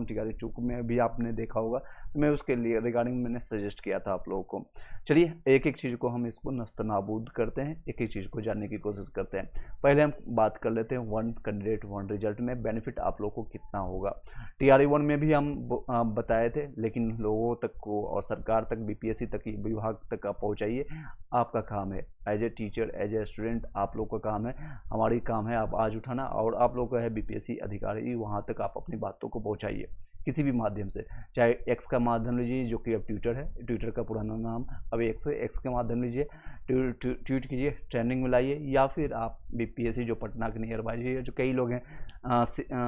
TRE 2 में भी आपने देखा होगा, तो मैं उसके लिए रिगार्डिंग मैंने सजेस्ट किया था आप लोगों को। चलिए एक एक चीज़ को हम इसको नस्तनाबूद करते हैं, एक एक चीज़ को जानने की कोशिश करते हैं। पहले हम बात कर लेते हैं वन कैंडिडेट वन रिजल्ट में बेनिफिट आप लोग को कितना होगा। TRE 1 में भी हम बताए थे, लेकिन लोगों तक को और सरकार तक, BPSC तक, विभाग तक आप पहुँचाइए, आपका काम है। As a teacher, as a student आप लोग का काम है, हमारी काम है आप आज उठाना, और आप लोग का है BPSC अधिकारी, वहाँ तक आप अपनी बातों को पहुँचाइए किसी भी माध्यम से। चाहे एक्स का माध्यम लीजिए, जो कि अब ट्विटर है, ट्विटर का पुराना नाम अब एक्स है, एक्स के माध्यम लीजिए, ट्वीट कीजिए, ट्रेंडिंग में लाइए, या फिर आप BPSC जो पटना के नियर बाई है, जो कई लोग हैं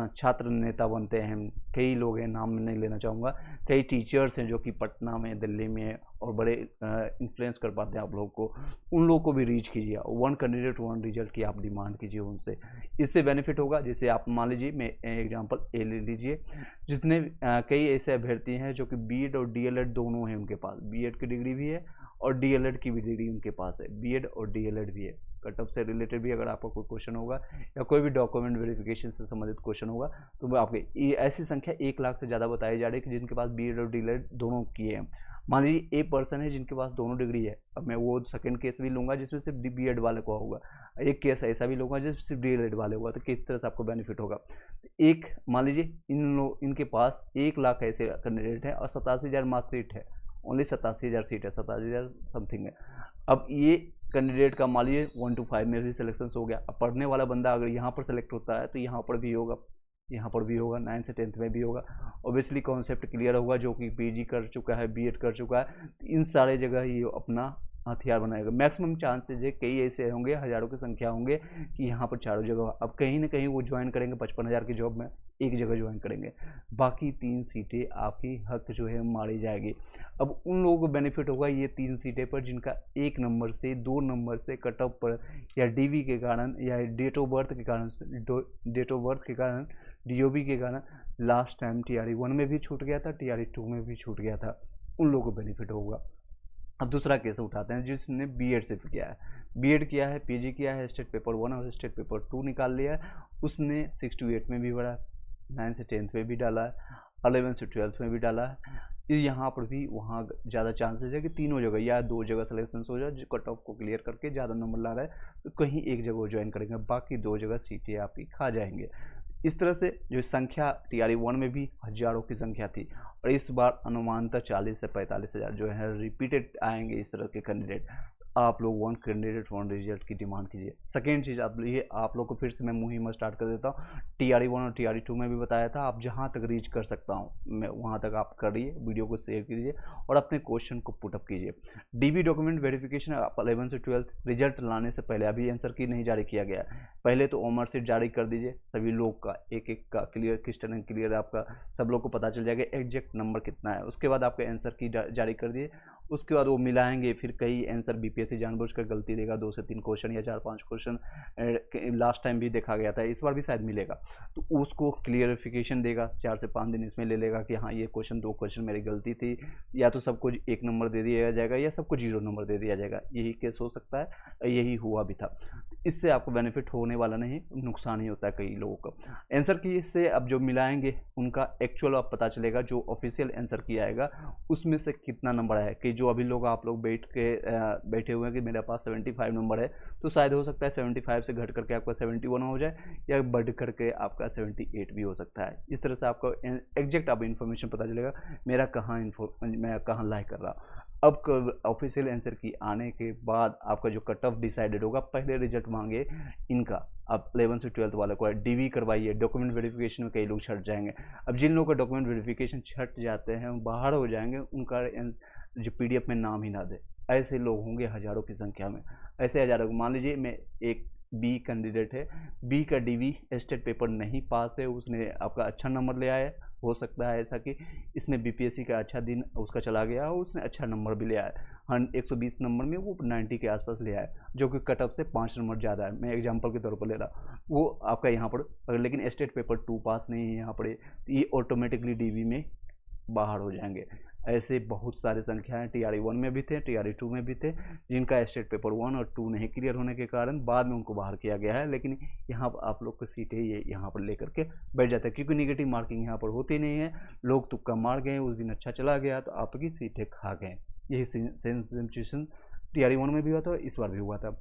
छात्र नेता बनते हैं, कई लोग हैं, नाम नहीं लेना चाहूँगा, कई टीचर्स हैं जो कि पटना में, दिल्ली में और बड़े इन्फ्लुएंस कर पाते हैं आप लोगों को, उन लोगों को भी रीच कीजिए। वन कैंडिडेट वन रिजल्ट की आप डिमांड कीजिए उनसे, इससे बेनिफिट होगा। जैसे आप मान लीजिए, मैं एग्जांपल ए ले लीजिए, जिसने कई ऐसे अभ्यर्थी हैं जो कि BEd और DLEd दोनों हैं उनके पास, BEd की डिग्री भी है और DLEd की भी डिग्री उनके पास है, BEd और DLEd भी है। कट ऑफ से रिलेटेड भी अगर आपका कोई क्वेश्चन होगा या कोई भी डॉक्यूमेंट वेरिफिकेशन से संबंधित क्वेश्चन होगा, तो वो आपके ऐसी संख्या 1 लाख से ज़्यादा बताई जा रही है कि जिनके पास BEd और DLEd दोनों किए हैं। मान लीजिए एक पर्सन है जिनके पास दोनों डिग्री है, अब मैं वो सेकंड केस भी लूँगा जिसमें सिर्फ BEd वाले को होगा, एक केस ऐसा भी लूँगा जिसमें सिर्फ DLEd वाले होगा, तो किस तरह से आपको बेनिफिट होगा। एक मान लीजिए इनके पास 1 लाख ऐसे कैंडिडेट हैं और 87,000 मार्कशीट है, ओनली 87,000 सीट है, 87,000 समथिंग है। अब ये कैंडिडेट का मान लीजिए 1 to 5 में भी सिलेक्शन हो गया। अब पढ़ने वाला बंदा अगर यहाँ पर सेलेक्ट होता है तो यहाँ पर भी होगा, यहाँ पर भी होगा, 9 से 10th में भी होगा। ऑब्वियसली कॉन्सेप्ट क्लियर होगा, जो कि PG कर चुका है, BEd कर चुका है, तो इन सारे जगह ये अपना हथियार बनाएगा। मैक्सिमम चांसेज है, कई ऐसे होंगे, हज़ारों की संख्या होंगे कि यहाँ पर चारों जगह, अब कहीं ना कहीं वो ज्वाइन करेंगे 55,000 की जॉब में, एक जगह ज्वाइन करेंगे, बाकी 3 सीटें आपकी हक जो है मारी जाएगी। अब उन लोगों को बेनिफिट होगा ये 3 सीटें पर जिनका 1 नंबर से 2 नंबर से कट ऑफ पर, या DV के कारण, या डेट ऑफ बर्थ के कारण, DOB के कारण लास्ट टाइम TRE 1 में भी छूट गया था, TRE 2 में भी छूट गया था, उन लोगों को बेनिफिट होगा। अब दूसरा केस उठाते हैं जिसने BEd सिर्फ किया है, BEd किया है, PG किया है, स्टेट पेपर 1 और स्टेट पेपर 2 निकाल लिया है, उसने 6 to 8 में भी भरा, 9 से 10th में भी डाला है, 11 से 12th में भी डाला है। यहाँ पर भी वहाँ ज़्यादा चांसेस है कि तीनों जगह या 2 जगह सिलेक्शन हो जाए, जो कट ऑफ को क्लियर करके ज़्यादा नंबर ला रहा है, तो कहीं एक जगह वो ज्वाइन करेंगे, बाकी 2 जगह सीटें आपकी खा जाएंगे। इस तरह से जो संख्या TRE 1 में भी हज़ारों की संख्या थी, और इस बार अनुमानतः 40 से 45,000 जो है रिपीटेड आएंगे इस तरह के कैंडिडेट। आप लोग वन कैंडिडेट वन रिजल्ट की डिमांड कीजिए। सेकेंड चीज़ आप लिए, आप लोग को फिर से मैं मुहिम स्टार्ट कर देता हूँ। TRE 1 और TRE 2 में भी बताया था, आप जहाँ तक रीच कर सकता हूँ मैं वहाँ तक आप करिए, वीडियो को शेयर कीजिए और अपने क्वेश्चन को पुटअप कीजिए। DB डॉक्यूमेंट वेरिफिकेशन आप 11 से 12 रिजल्ट लाने से पहले, अभी आंसर की नहीं जारी किया गया, पहले तो ओमर सीट जारी कर दीजिए, सभी लोग का एक एक का क्लियर, क्रिस्टल एंड क्लियर आपका सब लोग को पता चल जाएगा एग्जैक्ट नंबर कितना है। उसके बाद आपका आंसर की जारी कर दिए, उसके बाद वो मिलाएंगे, फिर कई आंसर BPSC जानबूझकर गलती देगा, 2 से 3 क्वेश्चन या 4-5 क्वेश्चन, लास्ट टाइम भी देखा गया था, इस बार भी शायद मिलेगा, तो उसको क्लियरिफिकेशन देगा, 4 से 5 दिन इसमें ले लेगा कि हाँ ये क्वेश्चन 2 क्वेश्चन मेरी गलती थी, या तो सबको 1 नंबर दे दिया जाएगा या सबको 0 नंबर दे दिया जाएगा, यही केस हो सकता है, यही हुआ भी था। इससे आपको बेनिफिट होने वाला नहीं, नुकसान ही होता है कई लोगों का। आंसर की से अब जो मिलाएंगे उनका एक्चुअल अब पता चलेगा, जो ऑफिशियल आंसर की आएगा उसमें से कितना नंबर है, कि जो अभी लोग आप लोग बैठे हुए हैं कि मेरे पास 75 नंबर है, तो शायद हो सकता है 75 से घट करके आपका 71 हो जाए, या बढ़ करके आपका 78 भी हो सकता है। इस तरह से आपको एग्जैक्ट आप इन्फॉर्मेशन पता चलेगा मैं कहाँ लाइक कर रहा हूँ। अब ऑफिशियल आंसर की आने के बाद आपका जो कट ऑफ डिसाइडेड होगा, पहले रिजल्ट मांगे इनका, अब 11 से 12th वाले को DV करवाइए, डॉक्यूमेंट वेरिफिकेशन में कई लोग छट जाएंगे। अब जिन लोगों का डॉक्यूमेंट वेरिफिकेशन छट जाते हैं, बाहर हो जाएंगे, उनका जो PDF में नाम ही ना दे, ऐसे लोग होंगे हज़ारों की संख्या में, ऐसे हज़ारों। मान लीजिए मैं एक B कैंडिडेट है, B का DV स्टेट पेपर नहीं पास है, उसने आपका अच्छा नंबर ले आया, हो सकता है ऐसा कि इसमें BPSC का अच्छा दिन उसका चला गया और उसने अच्छा नंबर भी ले आया, 120 नंबर में वो 90 के आसपास ले आया, जो कि कट ऑफ से 5 नंबर ज़्यादा है, मैं एग्जांपल के तौर पर ले रहा, वो आपका यहाँ पर, लेकिन स्टेट पेपर 2 पास नहीं है यहाँ पर, ये ऑटोमेटिकली DV में बाहर हो जाएंगे। ऐसे बहुत सारे संख्याएं TRE 1 में भी थे, TRE 2 में भी थे, जिनका स्टेट पेपर 1 और 2 नहीं क्लियर होने के कारण बाद में उनको बाहर किया गया है। लेकिन यहाँ पर आप लोग को सीटें ये यहाँ पर लेकर के बैठ जाता है, क्योंकि निगेटिव मार्किंग यहाँ पर होती नहीं है। लोग तुक्का मार गए, उस दिन अच्छा चला गया तो आपकी सीटें खा गए। यही सेम सिचुएशन TRE 1 में भी हुआ था, इस बार भी हुआ था,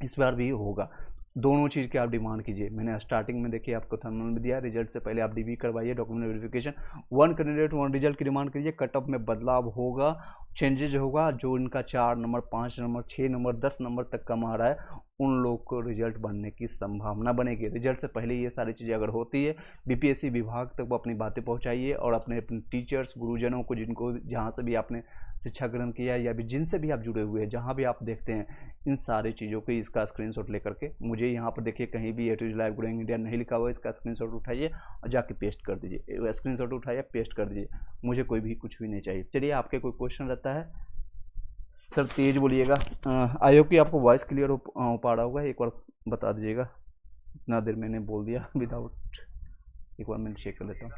इस बार भी होगा। दोनों चीज़ की आप डिमांड कीजिए। मैंने स्टार्टिंग में देखिए आपको थंबनेल में दिया, रिजल्ट से पहले आप DV करवाइए, डॉक्यूमेंट वेरिफिकेशन, 1 कैंडिडेट 1 रिजल्ट की डिमांड कीजिए। कट ऑफ में बदलाव होगा, चेंजेज होगा। जो इनका 4 नंबर 5 नंबर 6 नंबर 10 नंबर तक कम आ रहा है, उन लोग को रिजल्ट बनने की संभावना बनेगी। रिजल्ट से पहले ये सारी चीज़ें अगर होती है, BPSC विभाग तक वो अपनी बातें पहुँचाइए और अपने टीचर्स गुरुजनों को, जिनको जहाँ से भी आपने शिक्षा ग्रहण किया या भी जिनसे भी आप जुड़े हुए हैं, जहाँ भी आप देखते हैं इन सारी चीज़ों को इसका स्क्रीनशॉट लेकर के मुझे यहाँ पर देखिए कहीं भी A2Z लाइव ग्रोइंग इंडिया नहीं लिखा हुआ है, इसका स्क्रीनशॉट उठाइए और जाके पेस्ट कर दीजिए। स्क्रीनशॉट उठाइए, पेस्ट कर दीजिए, मुझे कोई भी कुछ भी नहीं चाहिए। चलिए, आपके कोई क्वेश्चन रहता है सर तेज बोलिएगा। आई होप कि आपको वॉइस क्लियर हो पा रहा होगा, एक बार बता दीजिएगा। इतना देर मैंने बोल दिया विदाउट, एक बार मैं चेक कर लेता हूँ।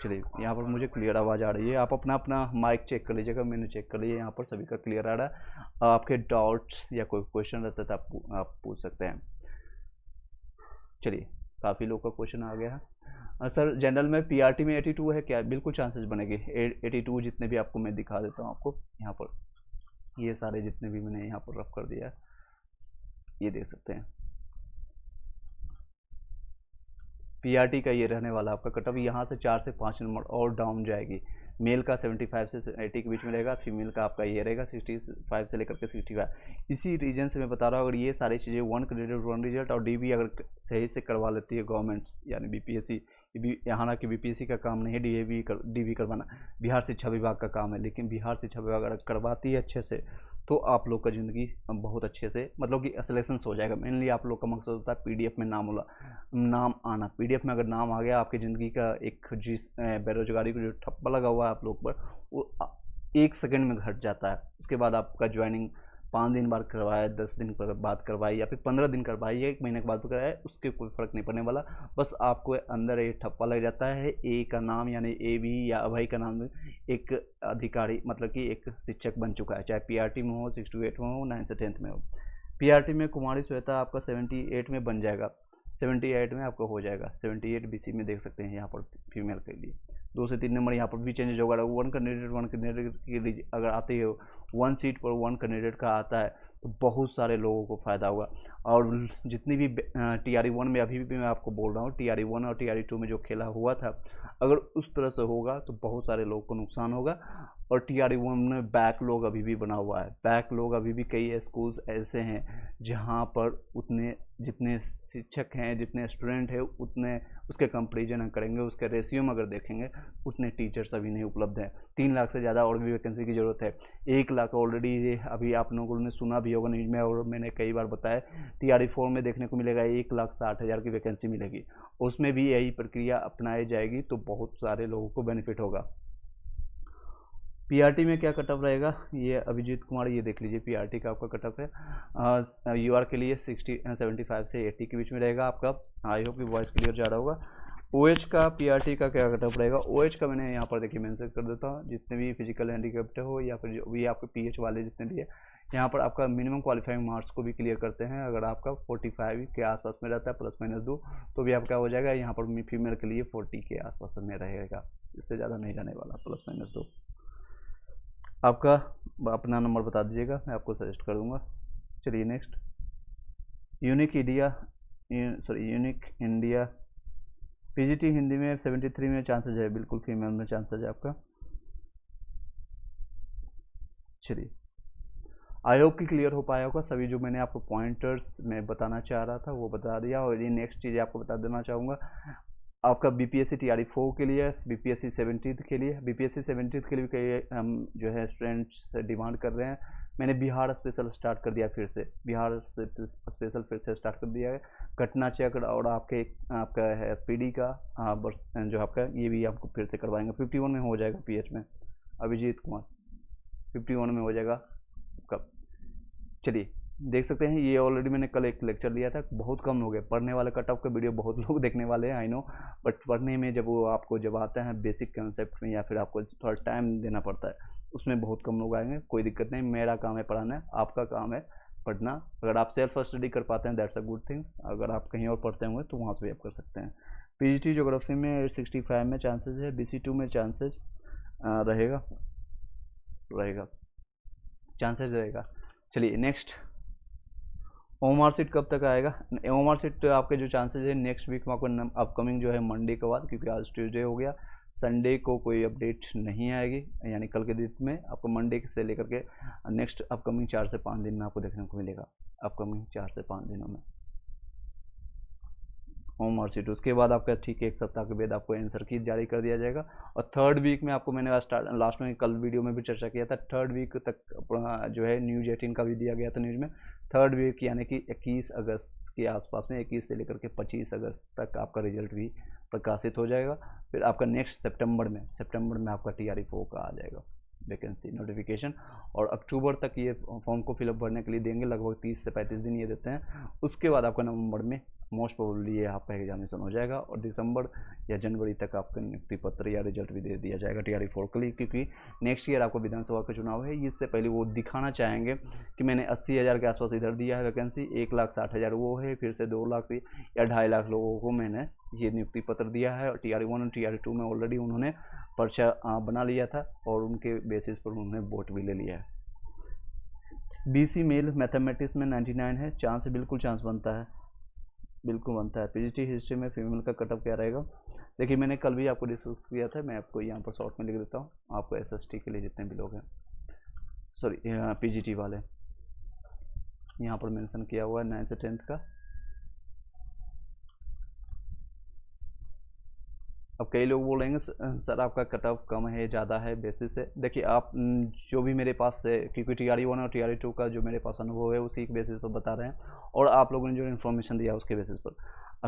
चलिए, यहाँ पर मुझे क्लियर आवाज़ आ रही है। आप अपना अपना माइक चेक कर लीजिएगा, मैंने चेक कर लिया, यहाँ पर सभी का क्लियर आ रहा है। आपके डाउट्स या कोई क्वेश्चन रहता है तो आप पूछ सकते हैं। चलिए, काफ़ी लोग का क्वेश्चन आ गया है। सर जनरल में PRT में 82 है क्या? बिल्कुल चांसेस बनेगी। 82 जितने भी आपको मैं दिखा देता हूँ आपको यहाँ पर, ये सारे जितने भी मैंने यहाँ पर रफ कर दिया है, ये देख सकते हैं। PRT का ये रहने वाला आपका कट ऑफ, यहाँ से 4 से 5 नंबर और डाउन जाएगी। मेल का 75 से 80 के बीच में रहेगा, फीमेल का आपका ये रहेगा 65 से लेकर के 65। इसी रीजन से मैं बता रहा हूँ, अगर ये सारी चीज़ें 1 कैंडिडेट 1 रिजल्ट और DV अगर सही से करवा लेती है गवर्नमेंट, यानी BPSC, यहाँ ना कि BPSC का काम नहीं है DV करवाना, बिहार शिक्षा विभाग का काम है। लेकिन बिहार शिक्षा विभाग अगर करवाती है अच्छे से, तो आप लोग का ज़िंदगी बहुत अच्छे से, मतलब कि सिलेक्शन हो जाएगा। मेनली आप लोग का मकसद होता है PDF में नाम आना। PDF में अगर नाम आ गया, आपकी ज़िंदगी का एक जिस बेरोजगारी को जो ठप्पा लगा हुआ है आप लोग पर, वो 1 सेकंड में घट जाता है। उसके बाद आपका ज्वाइनिंग 5 दिन बाद करवाए, 10 दिन बाद करवाए या फिर 15 दिन करवाए, 1 महीने के बाद करवाए, उसके कोई फ़र्क नहीं पड़ने वाला। बस आपको अंदर एक ठप्पा लग जाता है, A का नाम यानी AB या अभय का नाम एक अधिकारी, मतलब कि एक शिक्षक बन चुका है, चाहे PRT में हो, 6 to 8 में हो, 9 से 10th में हो। PRT में कुमारी श्वेता आपका 78 में बन जाएगा, 78 में आपका हो जाएगा। 78 BC में देख सकते हैं यहाँ पर फीमेल के लिए 2 से 3 नंबर यहाँ पर भी चेंज होगा। 1 कैंडिडेट की अगर आती है 1 सीट पर 1 कैंडिडेट का आता है, तो बहुत सारे लोगों को फ़ायदा होगा। और जितनी भी TRE 1 में, अभी भी मैं आपको बोल रहा हूँ, TRE 1 और TRE 2 में जो खेला हुआ था, अगर उस तरह से होगा तो बहुत सारे लोगों को नुकसान होगा। और TRE 1 में बैकलॉग अभी भी बना हुआ है। बैकलॉग अभी भी कई स्कूल्स ऐसे हैं जहाँ पर उतने जितने शिक्षक हैं, जितने स्टूडेंट हैं, उतने उसके कंपेरिजन करेंगे, उसके रेशियो में अगर देखेंगे, उतने टीचर्स अभी नहीं उपलब्ध हैं। 3 लाख से ज़्यादा और भी वैकेंसी की ज़रूरत है। 1 लाख ऑलरेडी अभी आप लोगों ने सुना भी होगा न्यूज़ में, और मैंने कई बार बताया, TRE 4 में देखने को मिलेगा 1,60,000 की वैकेंसी मिलेगी। उसमें भी यही प्रक्रिया अपनाई जाएगी तो बहुत सारे लोगों को बेनिफिट होगा। PRT में क्या कटअप रहेगा, ये अभिजीत कुमार, ये देख लीजिए। PRT का आपका कटअप है UR के लिए 75 से 80 के बीच में रहेगा आपका। आई होप कि वॉइस क्लियर जा रहा होगा। OH का PRT का क्या कटअप रहेगा, OH का मैंने यहाँ पर देखिए मेंशन कर देता हूँ। जितने भी फिजिकल हैंडीकैप्ड हो या फिर जो भी आपके PH वाले जितने भी है, यहाँ पर आपका मिनिमम क्वालिफाइंग मार्क्स को भी क्लियर करते हैं। अगर आपका 45 के आसपास में रहता है ±2, तो भी आपका हो जाएगा। यहाँ पर फीमेल के लिए 40 के आसपास में रहेगा, इससे ज़्यादा नहीं जाने वाला, ±2। आपका अपना नंबर बता दीजिएगा, मैं आपको सजेस्ट कर दूंगा। चलिए next, unique India PGT Hindi में 73 में चांसेज है, बिल्कुल फीमेल में चांसेज है आपका। चलिए, आई होप कि क्लियर हो पाया होगा। सभी जो मैंने आपको पॉइंटर्स में बताना चाह रहा था वो बता दिया। और ये नेक्स्ट चीज़ आपको बता देना चाहूँगा, आपका BPSC TRE 4 के लिए, BPSC 70th के लिए, BPSC 70th के लिए कई हम जो है स्टूडेंट्स डिमांड कर रहे हैं। मैंने बिहार स्पेशल स्टार्ट कर दिया, फिर से बिहार स्पेशल फिर से स्टार्ट कर दिया है। घटना चक्र और आपका है SPD का जो आपका, ये भी आपको फिर से करवाएंगे। 51 में हो जाएगा PH में, अभिजीत कुमार 51 में हो जाएगा कब। चलिए, देख सकते हैं ये ऑलरेडी मैंने कल एक लेक्चर लिया था, बहुत कम लोग हैं पढ़ने वाले, कट ऑफ का वीडियो बहुत लोग देखने वाले हैं आई नो, बट पढ़ने में जब वो आपको जब आता है बेसिक कंसेप्ट में या फिर आपको थोड़ा टाइम देना पड़ता है उसमें बहुत कम लोग आएंगे। कोई दिक्कत नहीं, मेरा काम है पढ़ाना, आपका काम है पढ़ना। अगर आप सेल्फ स्टडी कर पाते हैं दैट्स अ गुड थिंग, अगर आप कहीं और पढ़ते होंगे तो वहाँ से भी आप कर सकते हैं। पीजीटी ज्योग्राफी में 865 में चांसेस है, BC2 में चांसेस रहेगा चांसेस रहेगा। चलिए नेक्स्ट, ओमआर सीट कब तक आएगा? ओमआर सीट आपके जो चांसेस है नेक्स्ट वीक में आपको अपकमिंग जो है मंडे के बाद, क्योंकि आज ट्यूसडे हो गया, संडे को कोई अपडेट नहीं आएगी, यानी कल के दिन में आपको मंडे से लेकर के नेक्स्ट अपकमिंग 4 से 5 दिन में आपको देखने को मिलेगा, अपकमिंग 4 से 5 दिनों में होम और सीट। उसके बाद आपका ठीक है 1 सप्ताह के बाद आपको आंसर की जारी कर दिया जाएगा। और थर्ड वीक में आपको मैंने लास्ट में कल वीडियो में भी चर्चा किया था, थर्ड वीक तक जो है न्यूज 18 का भी दिया गया था न्यूज में, थर्ड वीक यानी कि 21 अगस्त के आसपास में 21 से लेकर के 25 अगस्त तक आपका रिजल्ट भी प्रकाशित हो जाएगा। फिर आपका नेक्स्ट सितंबर में आपका TRE4 का आ जाएगा वैकेंसी नोटिफिकेशन, और अक्टूबर तक ये फॉर्म को फिलअप भरने के लिए देंगे, लगभग 30 से 35 दिन ये देते हैं। उसके बाद आपका नवंबर में मोस्ट प्रोबेबली ये आपका एग्जामिनेशन हो जाएगा, और दिसंबर या जनवरी तक आपका नियुक्ति पत्र या रिजल्ट भी दे दिया जाएगा TRE4 के लिए, क्योंकि नेक्स्ट ईयर आपको विधानसभा का चुनाव है। इससे पहले वो दिखाना चाहेंगे कि मैंने 80,000 के आसपास इधर दिया है वैकेंसी, 1,60,000 वो है, फिर से 2 लाख या 2.5 लाख लोगों को मैंने ये नियुक्ति पत्र दिया है। और TRE1 और TRE2 में ऑलरेडी उन्होंने पर्चा बना लिया था और उनके बेसिस पर उन्होंने वोट भी ले लिया है। BC मेल मैथमेटिक्स में 99 है, चांस बिल्कुल चांस बनता है, बिल्कुल बनता है। PGT हिस्ट्री में फीमेल का कटअप क्या रहेगा? देखिए मैंने कल भी आपको डिस्कस किया था, मैं आपको यहाँ पर शॉर्ट में लिख देता हूँ, आपको SST के लिए जितने भी लोग हैं, सॉरी PGT वाले, यहाँ पर मेंशन किया हुआ है 9 से 10th का। अब कई लोग बोलेंगे सर आपका कट ऑफ कम है ज़्यादा है बेसिस से। देखिए आप जो भी मेरे पास है, क्योंकि TRE1 और TRE2 का जो मेरे पास अनुभव है उसी के बेसिस पर बता रहे हैं, और आप लोगों ने जो इन्फॉर्मेशन दिया उसके बेसिस पर।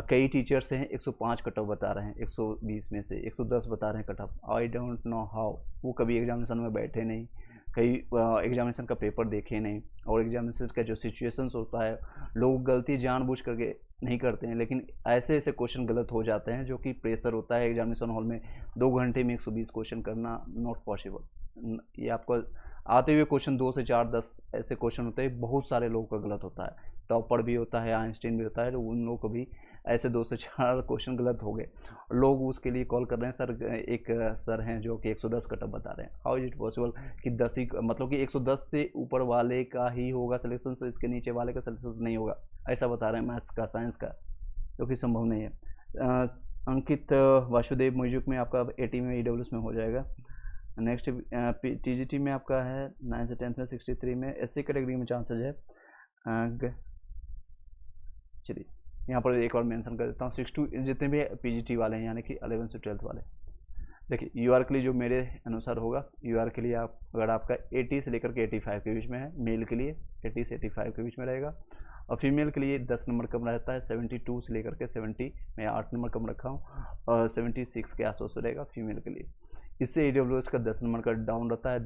कई टीचर्स हैं 105 कट ऑफ बता रहे हैं, 120 में से 110 बता रहे हैं cut off. I don't know how, वो कभी एग्जामिनेशन में बैठे नहीं, कई एग्जामिनेशन का पेपर देखे नहीं, और एग्जामिनेशन का जो सिचुएशंस होता है लोग गलती जानबूझ करके नहीं करते हैं, लेकिन ऐसे ऐसे क्वेश्चन गलत हो जाते हैं जो कि प्रेशर होता है एग्जामिनेशन हॉल में 2 घंटे में 120 क्वेश्चन करना नॉट पॉसिबल। ये आपको आते हुए क्वेश्चन 2 से 4 10 ऐसे क्वेश्चन होते हैं, बहुत सारे लोगों का गलत होता है, टॉपर भी होता है, आइंस्टीन भी होता है, तो उन लोगों को भी ऐसे 2 से 4 क्वेश्चन गलत हो गए, लोग उसके लिए कॉल कर रहे हैं। सर एक सर हैं जो कि 110 कटअप बता रहे हैं, हाउ इज इट पॉसिबल कि 10 ही, मतलब कि 110 से ऊपर वाले का ही होगा सिलेक्शन, से इसके नीचे वाले का सिलेक्शन नहीं होगा, ऐसा बता रहे हैं मैथ्स का, साइंस का, जो कि संभव नहीं है। अंकित वासुदेव म्यूजिक में आपका 80 में EWS में हो जाएगा। नेक्स्ट TGT में आपका है 9 से 10th में 63 में, SC कैटेगरी में चांसेज है। चलिए यहाँ पर एक और मेंशन कर देता हूँ, 62 जितने भी PGT वाले हैं यानी कि 11 से 12th वाले, देखिए UR के लिए जो मेरे अनुसार होगा, UR के लिए आप अगर आपका 80 से लेकर के 85 के बीच में है, मेल के लिए 80 से 85 के बीच में रहेगा, और फीमेल के लिए 10 नंबर कम रहता है, 72 से लेकर के 70 में 8 नंबर कम रखा हूँ, और 76 के आसपास रहेगा फीमेल के लिए। इससे EWS का 10 नंबर का डाउन रहता है,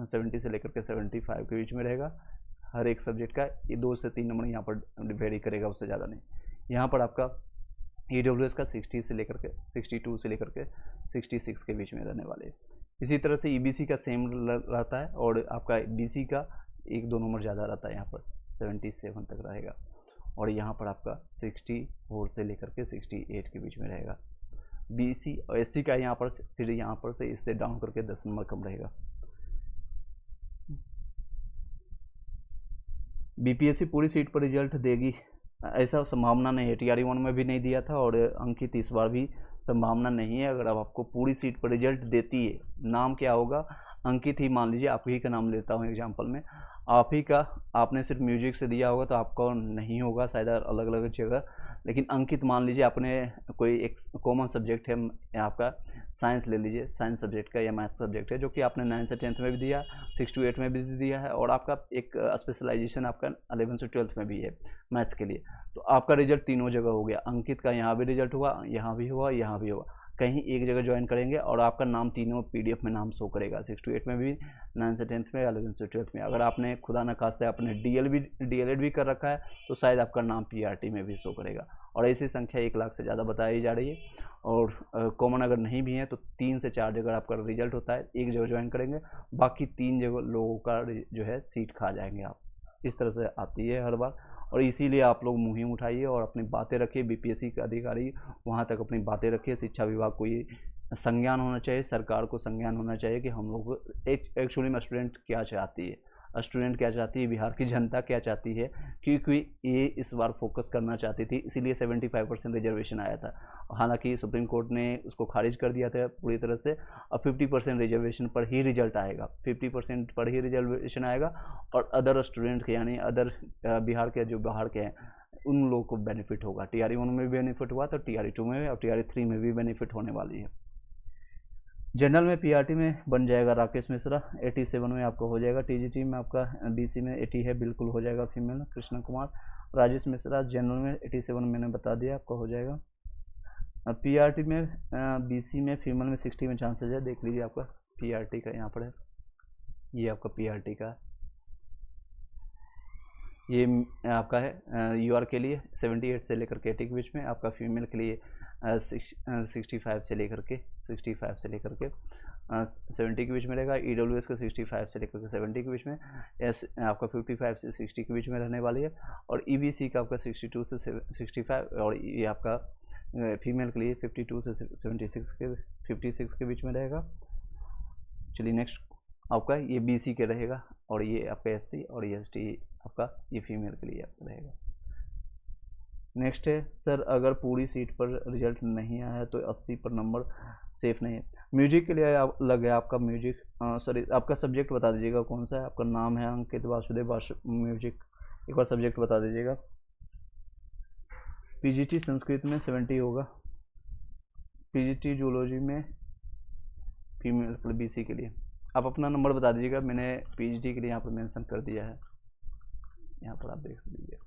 70 से लेकर के 75 के बीच में रहेगा हर एक सब्जेक्ट का, ये 2 से 3 नंबर यहाँ पर वेरी करेगा, उससे ज़्यादा नहीं। यहाँ पर आपका EWS का 60 से लेकर के 62 से लेकर के 66 के बीच में रहने वाले। इसी तरह से EBC का सेम रहता है, और आपका BC का 1-2 नंबर ज़्यादा रहता है, यहाँ पर 77 तक रहेगा, और यहाँ पर आपका 64 से लेकर के 68 के बीच में रहेगा। BC और SC का यहाँ पर फिर यहाँ पर से इससे डाउन करके 10 नंबर कम रहेगा। BPSC पूरी सीट पर रिजल्ट देगी ऐसा संभावना नहीं है, TRE1 में भी नहीं दिया था, और अंकित इस बार भी संभावना नहीं है। अगर अब आपको पूरी सीट पर रिजल्ट देती है, नाम क्या होगा? अंकित ही मान लीजिए, आप ही का नाम लेता हूँ एग्जांपल में, आप ही का, आपने सिर्फ म्यूजिक से दिया होगा तो आपका नहीं होगा, शायद अलग अलग जगह, लेकिन अंकित मान लीजिए आपने कोई एक कॉमन सब्जेक्ट है आपका, साइंस ले लीजिए, साइंस सब्जेक्ट का या मैथ्स सब्जेक्ट है, जो कि आपने 9 से 10th में भी दिया, 6 to 8 में भी दिया है, और आपका एक स्पेशलाइजेशन आपका 11 से 12th में भी है मैथ्स के लिए, तो आपका रिजल्ट तीनों जगह हो गया। अंकित का यहाँ भी रिजल्ट हुआ, यहाँ भी हुआ, यहाँ भी हुआ। कहीं एक जगह ज्वाइन करेंगे और आपका नाम तीनों PDF में नाम शो करेगा, 6 to 8 में भी, 9 से 10th में, 11 से 12th में। अगर आपने खुदा न खास्ते आपने DLED भी कर रखा है तो शायद आपका नाम PRT में भी शो करेगा। और ऐसी संख्या 1 लाख से ज़्यादा बताई जा रही है। और कॉमन अगर नहीं भी है तो 3 से 4 जगह आपका रिजल्ट होता है, एक जगह ज्वाइन करेंगे, बाकी 3 जगह लोगों का जो है सीट खा जाएंगे आप। इस तरह से आती है हर बार, और इसीलिए आप लोग मुहिम उठाइए और अपनी बातें रखिए। BPSC के अधिकारी वहाँ तक अपनी बातें रखिए। शिक्षा विभाग को ये संज्ञान होना चाहिए, सरकार को संज्ञान होना चाहिए कि हम लोग एक्चुअली में स्टूडेंट क्या चाहती है, स्टूडेंट क्या चाहती है, बिहार की जनता क्या चाहती है, क्योंकि ये इस बार फोकस करना चाहती थी, इसीलिए 75% रिजर्वेशन आया था। हालांकि सुप्रीम कोर्ट ने उसको खारिज कर दिया था पूरी तरह से। अब 50% रिजर्वेशन पर ही रिजल्ट आएगा, 50% पर ही रिजर्वेशन आएगा, और अदर स्टूडेंट के यानी अदर बिहार के जो बाहर के हैं उन लोगों को बेनिफिट होगा। TRE 1 में भी बेनिफिट हुआ तो TRE 2 में और TRE 3 में भी बेनिफिट होने वाली है। जनरल में PRT में बन जाएगा राकेश मिश्रा, 87 में आपका हो जाएगा। TGT में आपका BC में 80 है, बिल्कुल हो जाएगा फीमेल, कृष्ण कुमार। राजेश मिश्रा जनरल में 87 मैंने बता दिया, आपका हो जाएगा। PRT में BC में फीमेल में 60 में चांसेज है, देख लीजिए आपका PRT का यहाँ पर है, ये आपका PRT का ये आपका है। UR के लिए 78 से लेकर के 80 के बीच में, आपका फीमेल के लिए 65 से लेकर के 70 के बीच में रहेगा। EWS का 65 से लेकर के 70 के बीच में, आपका 55 से 60 के बीच में रहने वाली है। और EBC का आपका 62 से 65, और ये आपका फीमेल के लिए 52 से 56 के बीच में रहेगा। चलिए नेक्स्ट आपका ये BC के रहेगा, और ये आपका SC और ये ST आपका ये फीमेल के लिए आपका रहेगा। नेक्स्ट है सर, अगर पूरी सीट पर रिजल्ट नहीं आया तो 80 पर नंबर सेफ नहीं है। म्यूजिक के लिए अलग है आपका म्यूजिक, सॉरी आपका सब्जेक्ट बता दीजिएगा कौन सा है। आपका नाम है अंकित वासुदेव म्यूजिक, एक बार सब्जेक्ट बता दीजिएगा। PGT संस्कृत में 70 होगा, PGT जूलॉजी में फीमेल BC के लिए। आप अपना नंबर बता दीजिएगा, मैंने PGT के लिए यहाँ पर मेंशन कर दिया है, यहाँ पर आप देख लीजिए।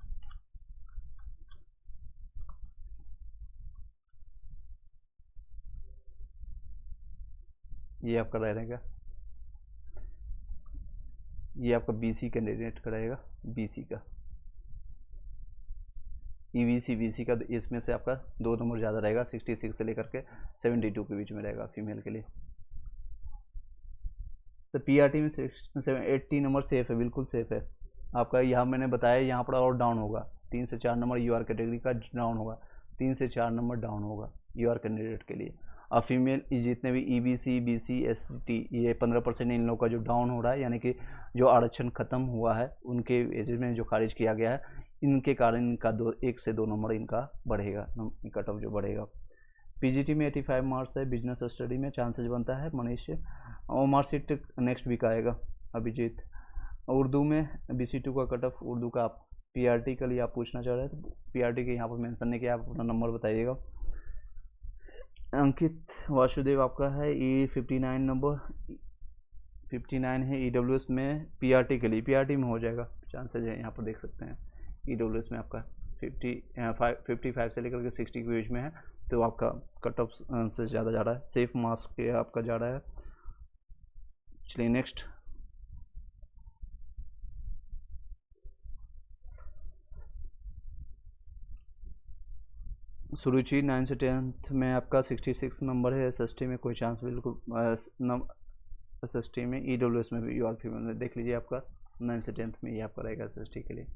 ये आपका रहेगा, ये आपका BC कैंडिडेट का रहेगा, BC का EVC BC का, इसमें से आपका 2 नंबर ज़्यादा रहेगा, 66 से लेकर के 72 के बीच में रहेगा फीमेल के लिए। तो PRT में 80 नंबर सेफ है, बिल्कुल सेफ है आपका। यहाँ मैंने बताया यहाँ पर और डाउन होगा, 3 से 4 नंबर UR कैटेगरी का डाउन होगा, 3 से 4 नंबर डाउन होगा UR कैंडिडेट के लिए। और फीमेल जितने भी EBC BC ST ये 15% इन लोगों का जो डाउन हो रहा है, यानी कि जो आरक्षण खत्म हुआ है उनके एज में जो खारिज किया गया है, इनके कारण इनका 1 से 2 नंबर इनका बढ़ेगा, कट ऑफ जो बढ़ेगा। PGT में 85 मार्क्स है, बिजनेस स्टडी में चांसेस बनता है मनीष, और मार्कशीट नेक्स्ट वीक आएगा। अभिजीत उर्दू में BC2 का कट ऑफ, उर्दू का आप PRT के लिए आप पूछना चाह रहे हैं तो PRT के यहाँ पर मेंशन नहीं किया, आप अपना नंबर बताइएगा। अंकित वासुदेव आपका है E59 नंबर, 59 है। EWS में PRT के लिए, PRT में हो जाएगा, चांसेज है यहाँ पर देख सकते हैं। EWS में आपका 55 से लेकर के 60 के बीच में है, तो आपका कट ऑफ से ज़्यादा जा रहा है, सेफ मार्क्स के आपका जा रहा है। चलिए नेक्स्ट, सुरुचि 9 से 10th में आपका 66 नंबर है। SST में कोई चांस बिल्कुल, SST में EWS में भी UR फीमेल में देख लीजिए, आपका 9 से 10th में ये आपका रहेगा SST के लिए।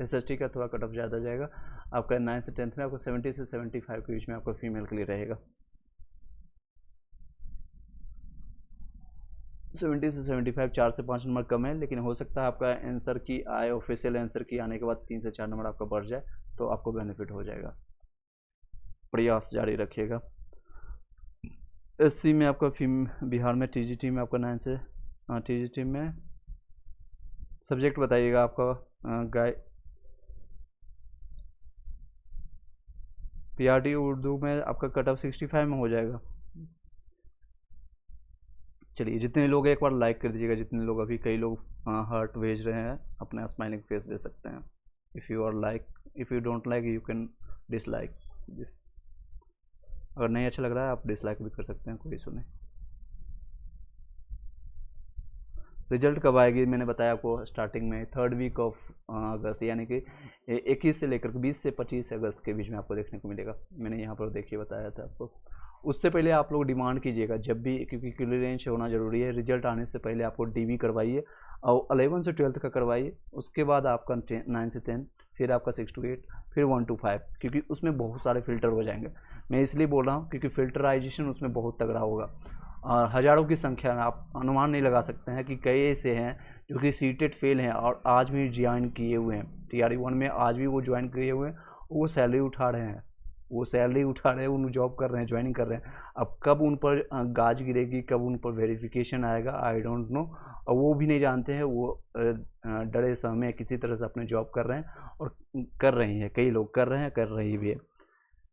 SST का थोड़ा कट ऑफ ज़्यादा जाएगा आपका 9 से 10th में, आपको 70 से 75 के बीच में आपका फीमेल के लिए रहेगा। 70 से 75, 4 से 5 नंबर कम है, लेकिन हो सकता है आपका आंसर की आए, ऑफिशियल आंसर की आने के बाद 3 से 4 नंबर आपका बढ़ जाए तो आपको बेनिफिट हो जाएगा। प्रयास जारी रखिएगा। SC में आपका बिहार में TGT में आपका 9 से, TGT में सब्जेक्ट बताइएगा आपका गाय। PRT उर्दू में आपका कट ऑफ 65 में हो जाएगा। चलिए जितने लोग एक बार लाइक कर दीजिएगा, जितने लोग अभी, कई लोग हार्ट भेज रहे हैं, अपना स्माइलिंग फेस दे सकते हैं। If you are like, if you don't like you can dislike this. अगर नहीं अच्छा लग रहा है आप डिसलाइक भी कर सकते हैं, कोई इशू नहीं। रिजल्ट कब आएगी, मैंने बताया आपको स्टार्टिंग में 3rd वीक ऑफ अगस्त, यानी कि 21 से लेकर 20 से 25 अगस्त के बीच में आपको देखने को मिलेगा। मैंने यहाँ पर देखिए बताया था आपको। उससे पहले आप लोग डिमांड कीजिएगा जब भी, क्योंकि क्लियरेंस होना जरूरी है। रिजल्ट आने से पहले आपको डीवी करवाइए और 11 से 12th का करवाइए, उसके बाद आपका 9 से 10, फिर आपका 6 to 8, फिर 1 to 5, क्योंकि उसमें बहुत सारे फिल्टर हो जाएंगे। मैं इसलिए बोल रहा हूँ क्योंकि फिल्टराइजेशन उसमें बहुत तगड़ा होगा। हज़ारों की संख्या में आप अनुमान नहीं लगा सकते हैं कि कई ऐसे हैं जो कि सीटेड फेल हैं और आज भी ज्वाइन किए हुए हैं TRE 1 में, आज भी वो ज्वाइन किए हुए हैं, वो सैलरी उठा रहे हैं, वो सैलरी उठा रहे हैं, उन जॉब कर रहे हैं, ज्वाइनिंग कर रहे हैं। अब कब उन पर गाज गिरेगी, कब उन पर वेरिफिकेशन आएगा, आई डोंट नो। और वो भी नहीं जानते हैं, वो डरे सहमे किसी तरह से अपने जॉब कर रहे हैं और कर रही हैं, कई लोग कर रहे हैं, कर रही भी है।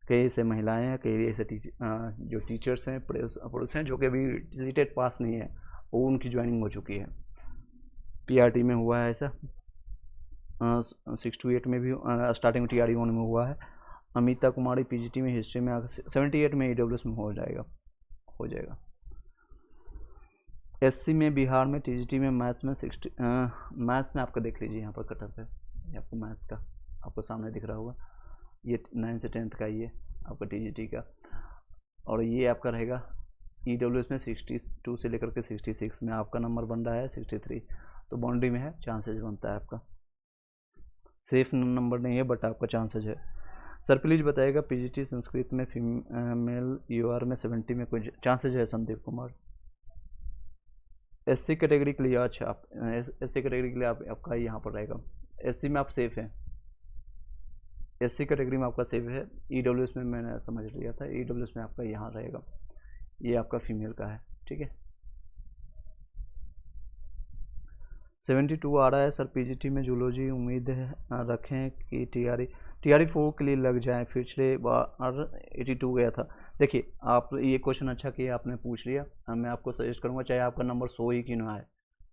कई ऐसे महिलाएं हैं, कई ऐसे जो टीचर्स हैं, पुरुष हैं जो कि अभी सीटेट पास नहीं है, वो उनकी ज्वाइनिंग हो चुकी है। PRT में हुआ है ऐसा, 6 to 8 में भी स्टार्टिंग में TRE 1 में हुआ है। अमिता कुमारी PGT में हिस्ट्री में 78 में EWS में हो जाएगा। SC में बिहार में, TGT में, मैथ्स में 60, मैथ्स में आपका देख लीजिए यहाँ पर कटअप है, ये आपको मैथ्स का आपको सामने दिख रहा होगा, ये 9 से 10th का, ये आपका TGT का, और ये आपका रहेगा EWS में 62 से लेकर के 66 में आपका नंबर बन रहा है 63, तो बाउंड्री में है, चांसेस बनता है आपका। सेफ नंबर नहीं है बट आपका चांसेस है। सर प्लीज़ बताइएगा PGT संस्कृत में फीमेल UR में 70 में कोई चांसेस है? संदीप कुमार SC कैटेगरी के लिए, अच्छा आप SC कैटेगरी के लिए आपका यहाँ पर रहेगा। SC में आप सेफ हैं, SC कैटेगरी में आपका सेफ है। EWS में मैंने समझ लिया था, EWS में आपका यहाँ रहेगा, ये आपका फीमेल का है, ठीक है। 72 आ रहा है सर PGT में जूलॉजी, उम्मीद है रखें कि TRE 4 के लिए लग जाए, पिछले बार 82 गया था। देखिए आप ये क्वेश्चन अच्छा किया आपने पूछ लिया, मैं आपको सजेस्ट करूँगा चाहे आपका नंबर 100 ही क्यों ना आए,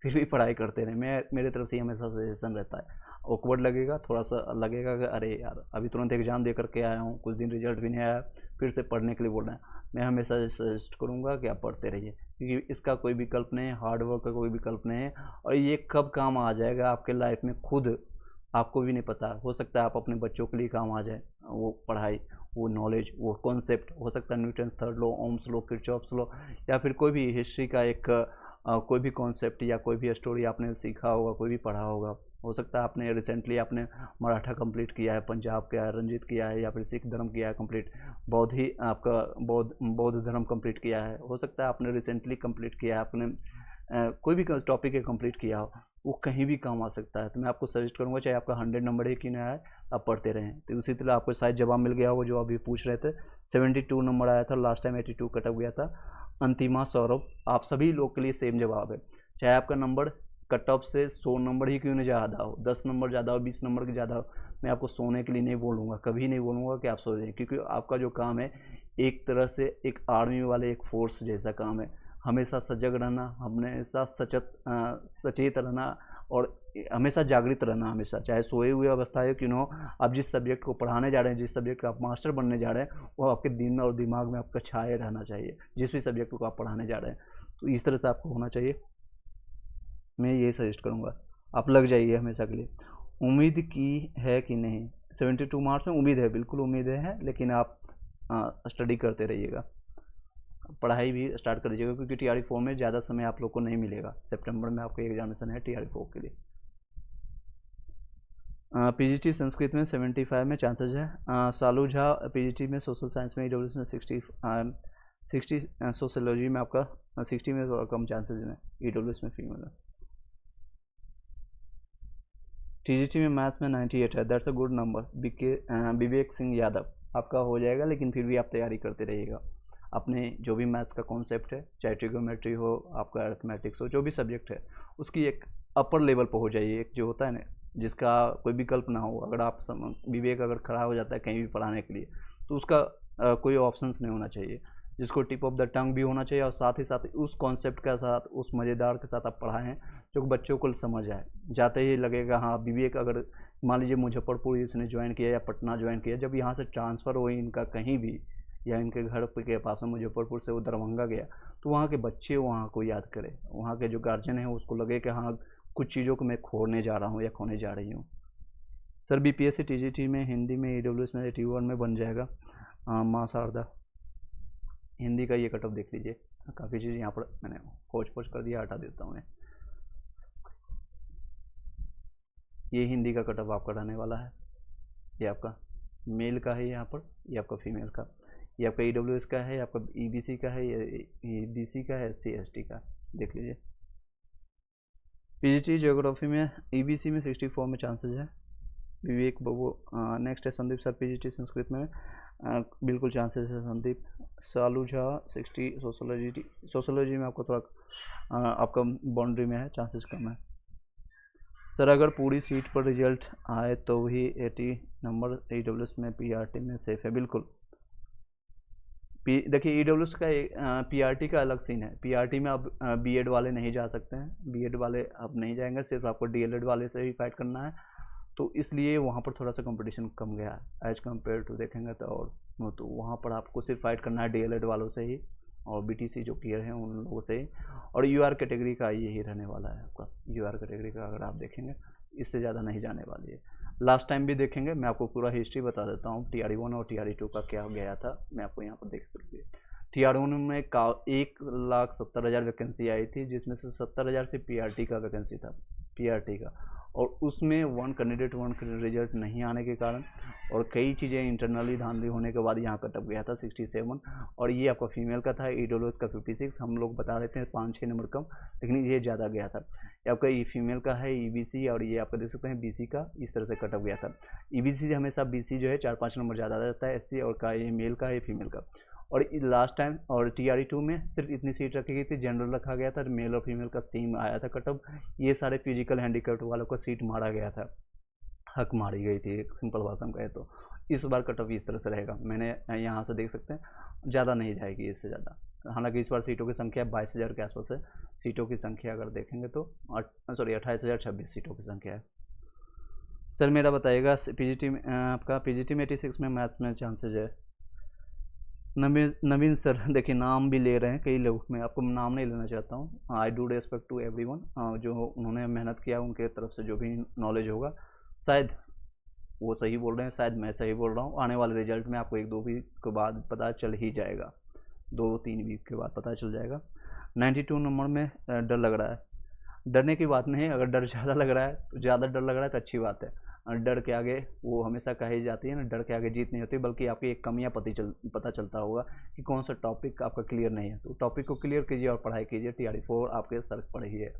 फिर भी पढ़ाई करते रहें। मेरे तरफ से हमेशा सजेशन रहता है। ऑकवर्ड लगेगा, थोड़ा सा लगेगा कि अरे यार अभी तुरंत एग्जाम दे करके आया हूँ, कुछ दिन रिजल्ट भी नहीं आया, फिर से पढ़ने के लिए बोल रहे हैं। मैं हमेशा सजेस्ट करूँगा कि आप पढ़ते रहिए, क्योंकि इसका कोई विकल्प नहीं है, हार्ड वर्क का कोई विकल्प नहीं है, और ये कब काम आ जाएगा आपके लाइफ में खुद आपको भी नहीं पता। हो सकता है आप अपने बच्चों के लिए काम आ जाए, वो पढ़ाई, वो नॉलेज, वो कॉन्सेप्ट, हो सकता है Newton's third law, Ohm's law, Kirchhoff's law, या फिर कोई भी हिस्ट्री का एक कोई भी कॉन्सेप्ट या कोई भी स्टोरी आपने सीखा होगा, कोई भी पढ़ा होगा। हो सकता है आपने रिसेंटली आपने मराठा कंप्लीट किया है, पंजाब किया है, रंजीत किया है, या फिर सिख धर्म किया है कंप्लीट, बौद्ध ही आपका बौद्ध धर्म कंप्लीट किया है। हो सकता है आपने रिसेंटली कंप्लीट किया है, आपने कोई भी टॉपिक है कंप्लीट किया हो, वो कहीं भी काम आ सकता है। तो मैं आपको सजेस्ट करूंगा चाहे आपका 100 नंबर है कि ना आए, आप पढ़ते रहें। तो उसी तरह आपको शायद जवाब मिल गया होगा जो अभी पूछ रहे थे। 72 नंबर आया था लास्ट टाइम, 82 कटअप गया था। अंतिमा, सौरभ, आप सभी लोग के लिए सेम जवाब है, चाहे आपका नंबर कट ऑफ से 100 नंबर ही क्यों नहीं ज़्यादा हो, 10 नंबर ज़्यादा हो, 20 नंबर की ज़्यादा हो, मैं आपको सोने के लिए नहीं बोलूँगा, कभी नहीं बोलूँगा कि आप सो जाएं, क्योंकि आपका जो काम है एक तरह से एक आर्मी वाले एक फोर्स जैसा काम है। हमेशा सजग रहना, हमेशा सचेत रहना, और हमेशा जागृत रहना, हमेशा चाहे सोए हुए अवस्था है क्यों हो। आप जिस सब्जेक्ट को पढ़ाने जा रहे हैं, जिस सब्जेक्ट का आप मास्टर बनने जा रहे हैं, वो आपके दिन और दिमाग में आपका छाए रहना चाहिए, जिस भी सब्जेक्ट को आप पढ़ाने जा रहे हैं। तो इस तरह से आपको होना चाहिए, मैं यही सजेस्ट करूँगा। आप लग जाइए हमेशा के लिए। उम्मीद की है कि नहीं, 72 मार्क्स में उम्मीद है, बिल्कुल उम्मीद है, लेकिन आप स्टडी करते रहिएगा, पढ़ाई भी स्टार्ट कर दीजिएगा, क्योंकि TRE 4 में ज़्यादा समय आप लोग को नहीं मिलेगा। सितंबर में आपका एग्जामिनेशन है TRE 4 के लिए। PGT संस्कृत में 75 में चांसेज है। सालू झा PGT में सोशल साइंस में, EWS में 60, सोशोलॉजी में आपका 60 में कम चांसेज है, EWS में फीमेल है। TGT में मैथ्स में 98 है, that's a good number. Vivek Singh Yadav आपका हो जाएगा, लेकिन फिर भी आप तैयारी करते रहिएगा। अपने जो भी मैथ्स का कॉन्सेप्ट है, चाहे ट्रिगोमेट्री हो, आपका अर्थमेटिक्स हो, जो भी सब्जेक्ट है, उसकी एक अपर लेवल पर हो जाइए, एक जो होता है ना जिसका कोई विकल्प ना हो। अगर आप विवेक अगर खड़ा हो जाता है कहीं भी पढ़ाने के लिए, तो उसका कोई ऑप्शंस नहीं होना चाहिए, जिसको टिप ऑफ द टंग भी होना चाहिए, और साथ ही साथ उस कॉन्सेप्ट के साथ, उस मज़ेदार के साथ आप पढ़ाएं जो बच्चों को समझ आए। जाते ही लगेगा हाँ विवेक, अगर मान लीजिए मुजफ्फरपुर इसने ज्वाइन किया या पटना ज्वाइन किया, जब यहाँ से ट्रांसफ़र हो इनका कहीं भी, या इनके घर के पास में मुजफ्फरपुर से वो दरभंगा गया, तो वहाँ के बच्चे वहाँ को याद करें, वहाँ के जो गार्जियन है उसको लगे कि हाँ कुछ चीज़ों को मैं खोने जा रहा हूँ या खोने जा रही हूँ। सर बीपीएससी टीजीटी में हिंदी में ईडब्ल्यूएस में T1 में बन जाएगा। माँ शारदा हिंदी का ये कट ऑफ देख लीजिए, काफ़ी चीज़ यहाँ पर मैंने खोज पोज कर दिया, हटा देता हूँ मैं। ये हिंदी का कट ऑफ आपका रहने वाला है, ये आपका मेल का है यहाँ पर, ये आपका फीमेल का, ये आपका ईडब्ल्यूएस का है, आपका ईबीसी का है, ये ईबीसी का है, SC/ST का, देख लीजिए। पीजीटी ज्योग्राफी में ईबीसी में 64 में चांसेस है। विवेक बबू नेक्स्ट है संदीप सर पीजीटी संस्कृत में बिल्कुल चांसेस है संदीप। सालू झा 60 सोशोलॉजी में आपको थोड़ा आपका बाउंड्री में है, चांसेस कम है। सर अगर पूरी सीट पर रिजल्ट आए तो भी 80 नंबर ईडब्ल्यूएस में पीआरटी में सेफ है, बिल्कुल। देखिए ईडब्ल्यूएस का पीआरटी का अलग सीन है, पीआरटी में अब बीएड वाले नहीं जा सकते हैं, बीएड वाले अब नहीं जाएंगे, सिर्फ आपको डीएलएड वाले से ही फाइट करना है, तो इसलिए वहाँ पर थोड़ा सा कंपटीशन कम गया है एज कम्पेयर टू देखेंगे तो। और तो वहाँ पर आपको सिर्फ फाइट करना है डीएलएड वालों से ही और बीटीसी जो क्लियर हैं उन लोगों से ही, और यूआर कैटेगरी का यही रहने वाला है आपका। यूआर कैटेगरी का अगर आप देखेंगे इससे ज़्यादा नहीं जाने वाली है। लास्ट टाइम भी देखेंगे, मैं आपको पूरा हिस्ट्री बता देता हूँ TRE1 और TRE2 का क्या गया था, मैं आपको यहाँ पर देख सकते हैं। TRE1 में 1,70,000 वैकेंसी आई थी, जिसमें से 70,000 से पीआरटी का वैकेंसी था, पीआरटी का, और उसमें वन कैंडिडेट रिजल्ट नहीं आने के कारण और कई चीज़ें इंटरनली धांधली होने के बाद यहाँ कट ऑफ गया था 67, और ये आपका फीमेल का था, ईडब्ल्यूएस का 56, हम लोग बता रहे थे 5-6 नंबर कम, लेकिन ये ज़्यादा गया था। ये आपका ये फीमेल का है ईबीसी, और ये आपका देख सकते हैं बीसी का, इस तरह से कट ऑफ गया था। ईबीसी से हमेशा बीसी जो है 4-5 नंबर ज़्यादा रहता है एससी, और का ये मेल का है फीमेल का। और लास्ट टाइम और TRE2 में सिर्फ इतनी सीट रखी गई थी, जनरल रखा गया था, मेल और फीमेल का सेम आया था कट ऑफ, ये सारे फिजिकल हैंडीकैप्ड वालों का सीट मारा गया था, हक मारी गई थी, एक सिंपल भाषा में कहे तो। इस बार कट ऑफ इस तरह से रहेगा, मैंने यहाँ से देख सकते हैं ज़्यादा नहीं जाएगी इससे ज़्यादा, हालांकि इस बार सीटों की संख्या 22,000 के आसपास है, सीटों की संख्या अगर देखेंगे तो 28,026 सीटों की संख्या है। सर मेरा बताइएगा पीजीटी में आपका पीजीटी में 86 में मैथ्स में चांसेज है। नवीन सर देखिए नाम भी ले रहे हैं कई लोग, मैं आपको नाम नहीं लेना चाहता हूँ, I do respect to everyone, जो उन्होंने मेहनत किया उनके तरफ से जो भी नॉलेज होगा, शायद वो सही बोल रहे हैं, शायद मैं सही बोल रहा हूँ, आने वाले रिजल्ट में आपको 1-2 वीक के बाद पता चल ही जाएगा, 2-3 वीक के बाद पता चल जाएगा। 92 नंबर में डर लग रहा है, डरने की बात नहीं है, अगर डर ज़्यादा लग रहा है तो ज़्यादा डर लग रहा है तो अच्छी बात है, डर के आगे वो हमेशा कही जाती है ना, डर के आगे जीत नहीं होती, बल्कि आपकी एक कमियां पता चलता होगा कि कौन सा टॉपिक आपका क्लियर नहीं है, तो टॉपिक को क्लियर कीजिए और पढ़ाई कीजिए। TRE4 आपके सर पर ही है,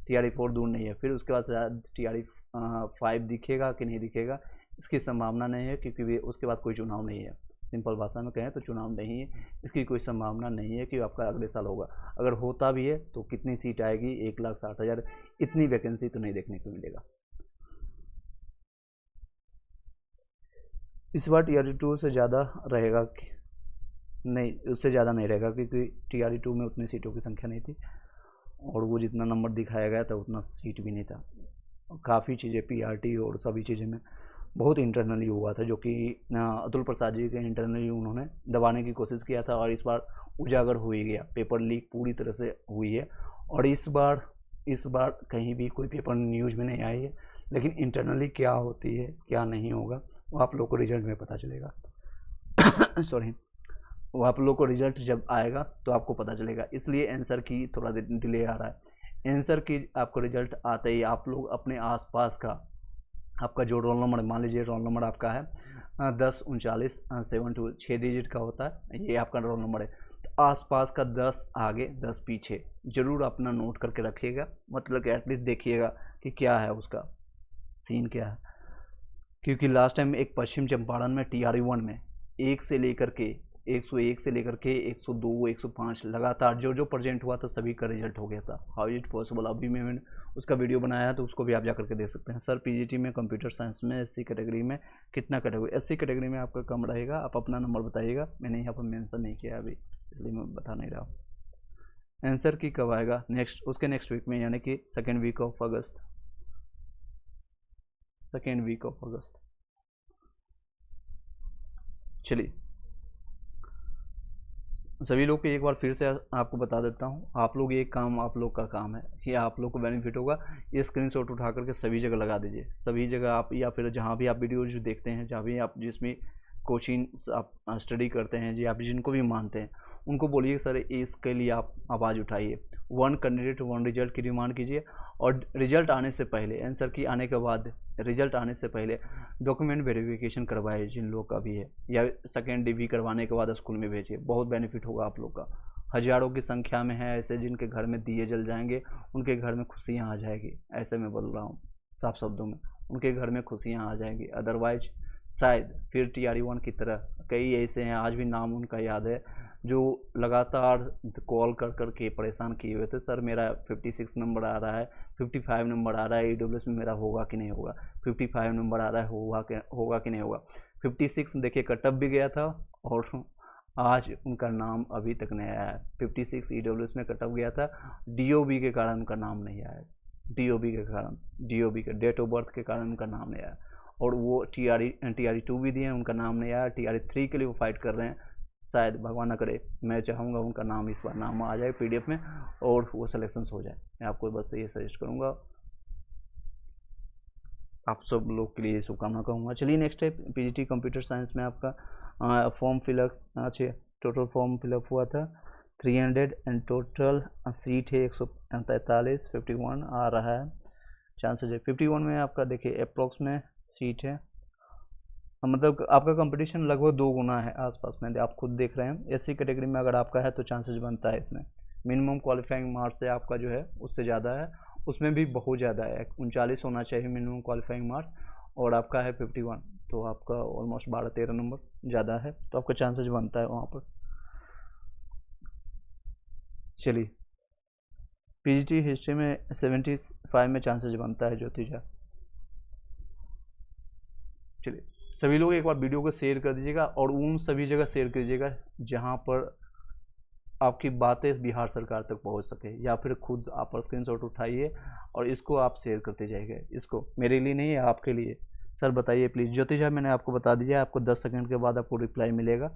TRE4 दूर नहीं है, फिर उसके बाद शायद TRE5 दिखेगा कि नहीं दिखेगा, इसकी संभावना नहीं है, क्योंकि उसके बाद कोई चुनाव नहीं है, सिंपल भाषा में कहें तो चुनाव नहीं है, इसकी कोई संभावना नहीं है कि आपका अगले साल होगा, अगर होता भी है तो कितनी सीट आएगी, 1,60,000, इतनी वैकेंसी तो नहीं देखने को मिलेगा। इस बार TRE2 से ज़्यादा रहेगा नहीं, उससे ज़्यादा नहीं रहेगा, क्योंकि TRE2 में उतनी सीटों की संख्या नहीं थी, और वो जितना नंबर दिखाया गया था उतना सीट भी नहीं था, काफ़ी चीज़ें PRT और सभी चीज़ें में बहुत इंटरनली हुआ था, जो कि अतुल प्रसाद जी के इंटरनली उन्होंने दबाने की कोशिश किया था, और इस बार उजागर हो ही गया, पेपर लीक पूरी तरह से हुई है, और इस बार कहीं भी कोई पेपर न्यूज़ में नहीं आई है, लेकिन इंटरनली क्या होती है क्या नहीं होगा वो आप लोग को रिजल्ट में पता चलेगा सॉरी, वो आप लोग को रिजल्ट जब आएगा तो आपको पता चलेगा, इसलिए आंसर की थोड़ा डिले आ रहा है। आंसर की आपको रिजल्ट आते ही आप लोग अपने आसपास का आपका जो रोल नंबर, मान लीजिए रोल नंबर आपका है 1039 6 डिजिट का होता है, ये आपका रोल नंबर है, तो आसपास का 10 आगे 10 पीछे जरूर अपना नोट करके रखिएगा, मतलब कि एटलीस्ट देखिएगा कि क्या है उसका सीन क्या है, क्योंकि लास्ट टाइम एक पश्चिम चंपारण में TRE1 में 1 से लेकर के 101 से लेकर के 102 105 लगातार जो प्रेजेंट हुआ था सभी का रिजल्ट हो गया था। हाउ इज इट पॉसिबल, अभी मैंने उसका वीडियो बनाया है तो उसको भी आप जाकर के देख सकते हैं। सर पीजीटी में कंप्यूटर साइंस में SC कैटेगरी में कितना कैटेगरी, SC कैटेगरी में आपका कम रहेगा, आप अपना नंबर बताइएगा, मैंने यहाँ पर मेंशन नहीं किया अभी इसलिए मैं बता नहीं रहा। आंसर की कब आएगा, उसके नेक्स्ट वीक में, यानी कि सेकेंड वीक ऑफ अगस्त। चलिए सभी लोग को एक बार फिर से आपको बता देता हूँ, आप लोग एक काम आप लोग का काम है कि आप लोग को बेनिफिट होगा, ये स्क्रीनशॉट उठा करके सभी जगह लगा दीजिए, सभी जगह आप, या फिर जहाँ भी आप वीडियो जो देखते हैं, जहाँ भी आप जिसमें कोचिंग आप स्टडी करते हैं, जी आप जिनको भी मानते हैं उनको बोलिए सर इसके लिए आप आवाज़ उठाइए, वन कैंडिडेट वन रिजल्ट की डिमांड कीजिए। और रिजल्ट आने से पहले, आंसर की आने के बाद, रिजल्ट आने से पहले डॉक्यूमेंट वेरिफिकेशन करवाइए जिन लोग का भी है, या सेकेंड डिवी करवाने के बाद स्कूल में भेजिए, बहुत बेनिफिट होगा आप लोग का। हजारों की संख्या में है ऐसे जिनके घर में दिए जल जाएंगे, उनके घर में खुशियाँ आ जाएगी, ऐसे मैं बोल रहा हूँ साफ शब्दों में, उनके घर में खुशियाँ आ जाएंगी। अदरवाइज शायद फिर TRE 1 की तरह कई ऐसे हैं, आज भी नाम उनका याद है, जो लगातार कॉल कर कर के परेशान किए हुए थे, सर मेरा 56 नंबर आ रहा है, 55 नंबर आ रहा है, EWS में मेरा होगा कि नहीं होगा, 55 नंबर आ रहा है, होगा कि नहीं होगा। 56 देखिए कटअप भी गया था, और आज उनका नाम अभी तक नहीं आया है। 56 EWS में कटअप गया था, DOB के कारण उनका नाम नहीं आया, DOB के कारण, DOB के डेट ऑफ बर्थ के कारण उनका नाम नहीं आया। और वो TRE 2 भी दिए, उनका नाम नहीं आया। TRE 3 के लिए वो फाइट कर रहे हैं, शायद भगवान ना करे, मैं चाहूँगा उनका नाम इस बार नाम आ जाए PDF में और वो सिलेक्शन हो जाए। मैं आपको बस ये सजेस्ट करूँगा, आप सब लोग के लिए शुभकामना कहूँगा। चलिए नेक्स्ट है PGT कंप्यूटर साइंस में आपका फॉर्म फिलअप, अच्छा टोटल फॉर्म फिलअप हुआ था 300 एंड टोटल सीट है 143, 51 आ रहा है चांसेज है। 51 में आपका देखिए अप्रोक्स में सीट है, मतलब आपका कंपटीशन लगभग 2 गुना है आसपास में, आप खुद देख रहे हैं। SC कैटेगरी में अगर आपका है तो चांसेस बनता है इसमें, मिनिमम क्वालिफाइंग मार्क्स से आपका जो है उससे ज़्यादा है, उसमें भी बहुत ज़्यादा है, 39 होना चाहिए मिनिमम क्वालिफाइंग मार्क्स, और आपका है 51, तो आपका ऑलमोस्ट 12-13 नंबर ज़्यादा है, तो आपका चांसेस बनता है वहाँ पर। चलिए PGT हिस्ट्री में 75 में चांसेस बनता है ज्योतिजा। चलिए सभी लोग एक बार वीडियो को शेयर कर दीजिएगा, और उन सभी जगह शेयर कीजिएगा जहाँ पर आपकी बातें बिहार सरकार तक पहुँच सके, या फिर खुद आप स्क्रीनशॉट उठाइए और इसको आप शेयर करते जाइएगा, इसको मेरे लिए नहीं है आपके लिए। सर बताइए प्लीज़, ज्योतिषा मैंने आपको बता दिया, आपको 10 सेकंड के बाद आपको रिप्लाई मिलेगा,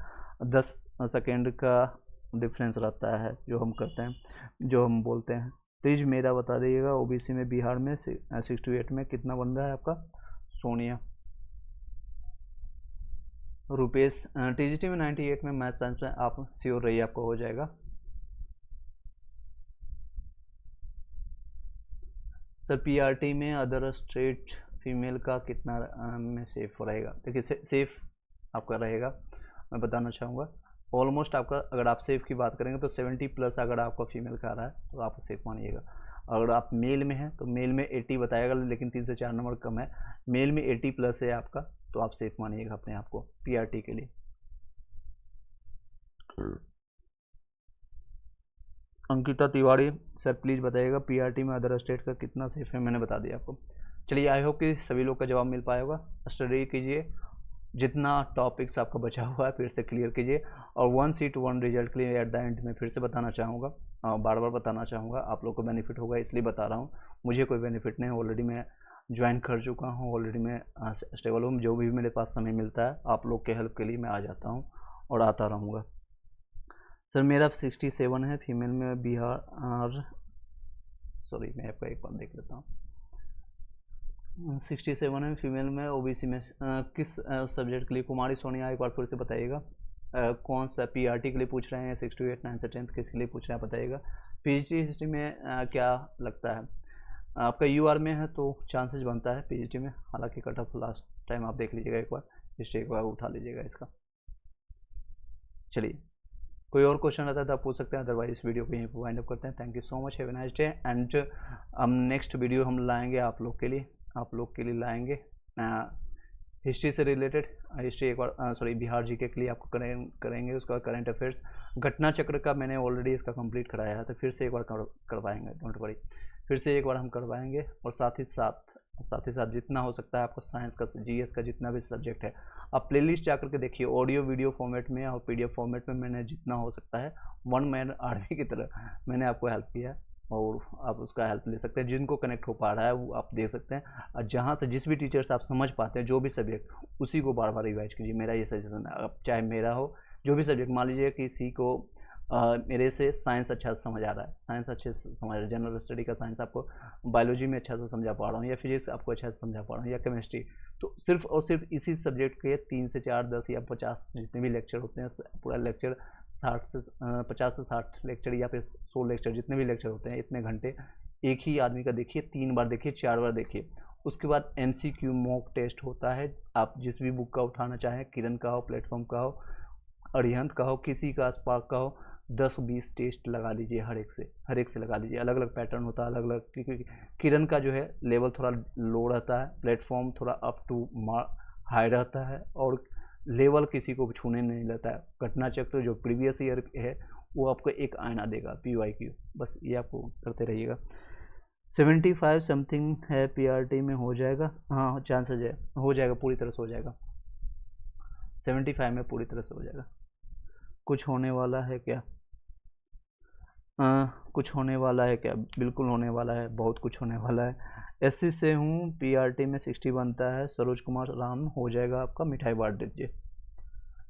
10 सेकंड का डिफरेंस रहता है जो हम करते हैं, जो हम बोलते हैं। प्लीज़ मेरा बता दीजिएगा, OBC में बिहार में 68 में कितना बन रहा है आपका? सोनिया। रुपेश TGT में 98 में, मैथ साइंस में आप श्योर रहिए आपको हो जाएगा। सर PRT में अदर स्टेट फीमेल का कितना में सेफ रहेगा? देखिए सेफ आपका रहेगा, मैं बताना चाहूँगा ऑलमोस्ट आपका, अगर आप सेफ की बात करेंगे तो 70+ अगर आपका फीमेल का आ रहा है तो आप सेफ मानिएगा। अगर आप मेल में हैं तो मेल में 80 बताएगा, लेकिन 3 से 4 नंबर कम है, मेल में 80+ है आपका, तो आप सेफ मानिएगा अपने आप को PRT के लिए। अंकिता तिवारी, सर प्लीज़ बताइएगा PRT में अदर स्टेट का कितना सेफ है? मैंने बता दिया आपको। चलिए आई होप कि सभी लोग का जवाब मिल पाया होगा। स्टडी कीजिए, जितना टॉपिक्स आपका बचा हुआ है फिर से क्लियर कीजिए, और 1 सीट 1 रिजल्ट के लिए एट द एंड में फिर से बताना चाहूँगा, बार बार बताना चाहूँगा, आप लोग को बेनिफिट होगा इसलिए बता रहा हूँ। मुझे कोई बेनिफिट नहीं, ऑलरेडी मैं ज्वाइन कर चुका हूँ, ऑलरेडी मैं स्टेबल हूँ, जो भी मेरे पास समय मिलता है आप लोग के हेल्प के लिए मैं आ जाता हूँ और आता रहूँगा। सर मेरा 67 है फीमेल में बिहार, सॉरी मैं आपका एक बार देख लेता हूँ, 67 है फीमेल में OBC में, किस सब्जेक्ट के लिए? कुमारी सोनिया, एक बार फिर से बताइएगा, कौन सा PRT के लिए पूछ रहे हैं? 6 to 8 9 से 10 किसके लिए पूछ रहे हैं बताइएगा। PGT हिस्ट्री में क्या लगता है आपका? UR में है तो चांसेस बनता है PGT में, हालांकि कट ऑफ लास्ट टाइम आप देख लीजिएगा एक बार, हिस्ट्री एक बार उठा लीजिएगा इसका। चलिए कोई और क्वेश्चन रहता है तो आप पूछ सकते हैं, अदरवाइज इस वीडियो को यहीं पर वाइंड अप करते हैं। Thank you so much, have a nice day, and हम नेक्स्ट वीडियो हम लाएंगे आप लोग के लिए, लाएंगे हिस्ट्री से रिलेटेड, हिस्ट्री एक बार सॉरी बिहार GK के लिए आपको करेंगे, उसका करंट अफेयर्स घटना चक्र का मैंने ऑलरेडी इसका कंप्लीट कराया है, तो फिर से एक बार करवाएंगे, डोंट वरी, फिर से एक बार हम करवाएंगे। और साथ ही साथ जितना हो सकता है आपको साइंस का, GS का जितना भी सब्जेक्ट है, आप प्लेलिस्ट जाकर के देखिए, ऑडियो वीडियो फॉर्मेट में और PDF फॉर्मेट में मैंने जितना हो सकता है वन मैन आर्मी की तरह मैंने आपको हेल्प किया है, और आप उसका हेल्प ले सकते हैं, जिनको कनेक्ट हो पा रहा है वो आप देख सकते हैं, और जहाँ से जिस भी टीचर से आप समझ पाते हैं जो भी सब्जेक्ट, उसी को बार बार रिवाइज कीजिए, मेरा ये सजेशन है। अब चाहे मेरा हो जो भी सब्जेक्ट, मान लीजिए किसी को मेरे से साइंस अच्छा से समझ आ रहा है, साइंस अच्छे से समझ आ रहा है, जनरल स्टडी का साइंस आपको बायोलॉजी में अच्छा से समझा पा रहा हूँ, या फिजिक्स आपको अच्छा से समझा पा रहा हूँ, या केमिस्ट्री, तो सिर्फ और सिर्फ इसी सब्जेक्ट के 3 से 4 10 या 50 जितने भी लेक्चर होते हैं, पूरा लेक्चर 50 से 60 लेक्चर या फिर 100 लेक्चर, जितने भी लेक्चर होते हैं इतने घंटे एक ही आदमी का देखिए, 3 बार देखिए, 4 बार देखिए। उसके बाद MCQ मॉक टेस्ट होता है, आप जिस भी बुक का उठाना चाहें, किरण का हो, प्लेटफॉर्म का हो, अरिहंत का हो, किसी का, स्पार्क का हो, 10-20 टेस्ट लगा लीजिए, हर एक से लगा लीजिए। अलग अलग पैटर्न होता है, अलग अलग, क्योंकि किरण का जो है लेवल थोड़ा लो रहता है, प्लेटफॉर्म थोड़ा अप टू हाई रहता है, और लेवल किसी को छूने नहीं लेता है। घटना चक्र जो प्रीवियस ईयर है वो आपको एक आईना देगा, PYQ, बस ये आपको करते रहिएगा। 75 समथिंग है, PRT में हो जाएगा, हाँ चांसेज है, हो जाएगा, पूरी तरह से हो जाएगा, 75 में पूरी तरह से हो जाएगा। कुछ होने वाला है क्या? कुछ होने वाला है क्या? बिल्कुल होने वाला है, बहुत कुछ होने वाला है। SC से हूँ, PRT में 60 बनता है, सरोज कुमार राम हो जाएगा आपका, मिठाई बांट दीजिए,